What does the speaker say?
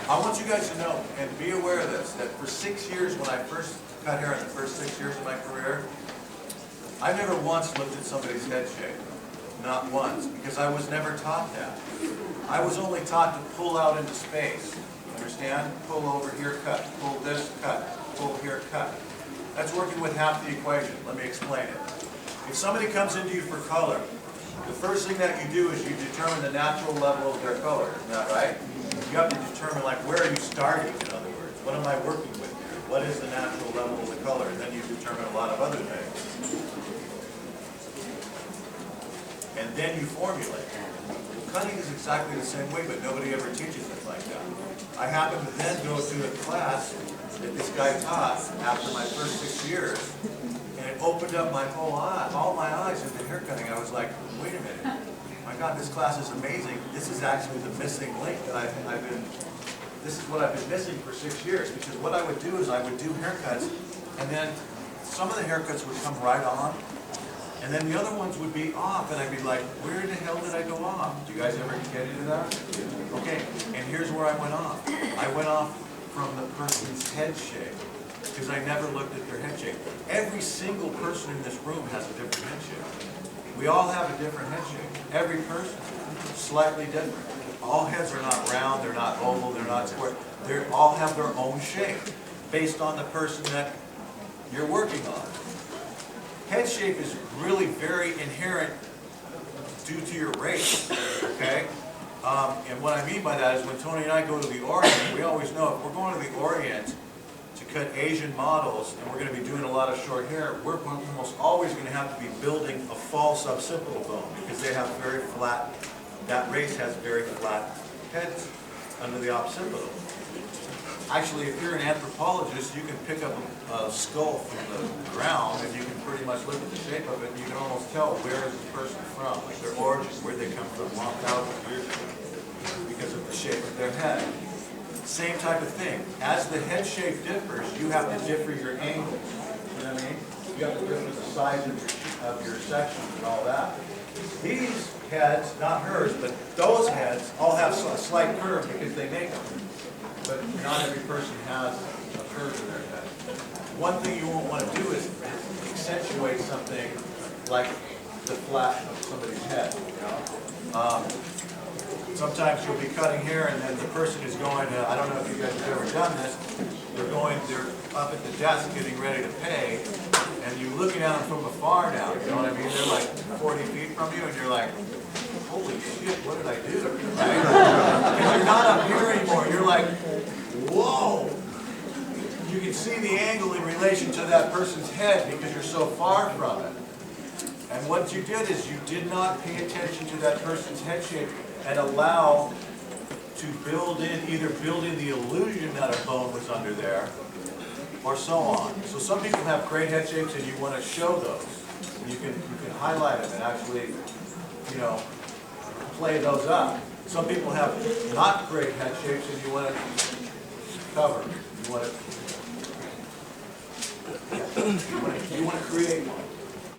I want you guys to know and be aware of this, that for 6 years when I first cut hair in the first 6 years of my career, I never once looked at somebody's head shape. Not once, because I was never taught that. I was only taught to pull out into space. Understand? Pull over here, cut. Pull this, cut. Pull here, cut. That's working with half the equation. Let me explain it. If somebody comes into you for color, the first thing that you do is you determine the natural level of their color. Isn't that right? You have to determine, like, where are you starting, in other words? What am I working with here? What is the natural level of the color? And then you determine a lot of other things. And then you formulate. Cutting is exactly the same way, but nobody ever teaches it like that. I happened to then go to a class that this guy taught after my first 6 years, and it opened up my whole eye, all my eyes into haircutting. I was like, wait a minute, my God, this class is amazing. This is actually the missing link that this is what I've been missing for 6 years, because what I would do is I would do haircuts, and then some of the haircuts would come right on, and then the other ones would be off, and I'd be like, where the hell did I go off? Do you guys ever get into that? Okay, and here's where I went off. I went off from the person's head shape, because I never looked at their head shape. Every single person in this room has a different head shape. We all have a different head shape. Every person, slightly different. All heads are not round, they're not oval, they're not square. They all have their own shape, based on the person that you're working on. Head shape is really very inherent due to your race, okay? And what I mean by that is when Tony and I go to the Orient, we always know if we're going to the Orient to cut Asian models and we're going to be doing a lot of short hair, we're almost always going to have to be building a false occipital bone because they have very flat, that race has very flat heads under the occipital. Actually, if you're an anthropologist, you can pick up a skull from the ground and you can pretty much look at the shape of it and you can almost tell where is the person from, like their origin, where they come from 1,000 years ago, because of the shape of their head. Same type of thing. As the head shape differs, you have to differ your angles. You know what I mean? You have to differ the size of your sections and all that. These heads, not hers, but those heads all have a slight curve because they make them. But not every person has a curve in their head. One thing you won't want to do is accentuate something like the flat of somebody's head. You know? Sometimes you'll be cutting hair and then the person is going to, I don't know if you guys have ever done this, they're up at the desk getting ready to pay, and you're looking at them from afar now, you know what I mean? They're like 40 feet from you and you're like, holy shit, what did I do? Right? Because you're not up here anymore. You're like, whoa! You can see the angle in relation to that person's head because you're so far from it. And what you did is you did not pay attention to that person's head shape and allow to either build in the illusion that a bone was under there, or so on. So some people have great head shapes and you want to show those. You can highlight them and actually, you know, play those up. Some people have not great head shapes and you want to cover. You want to create one.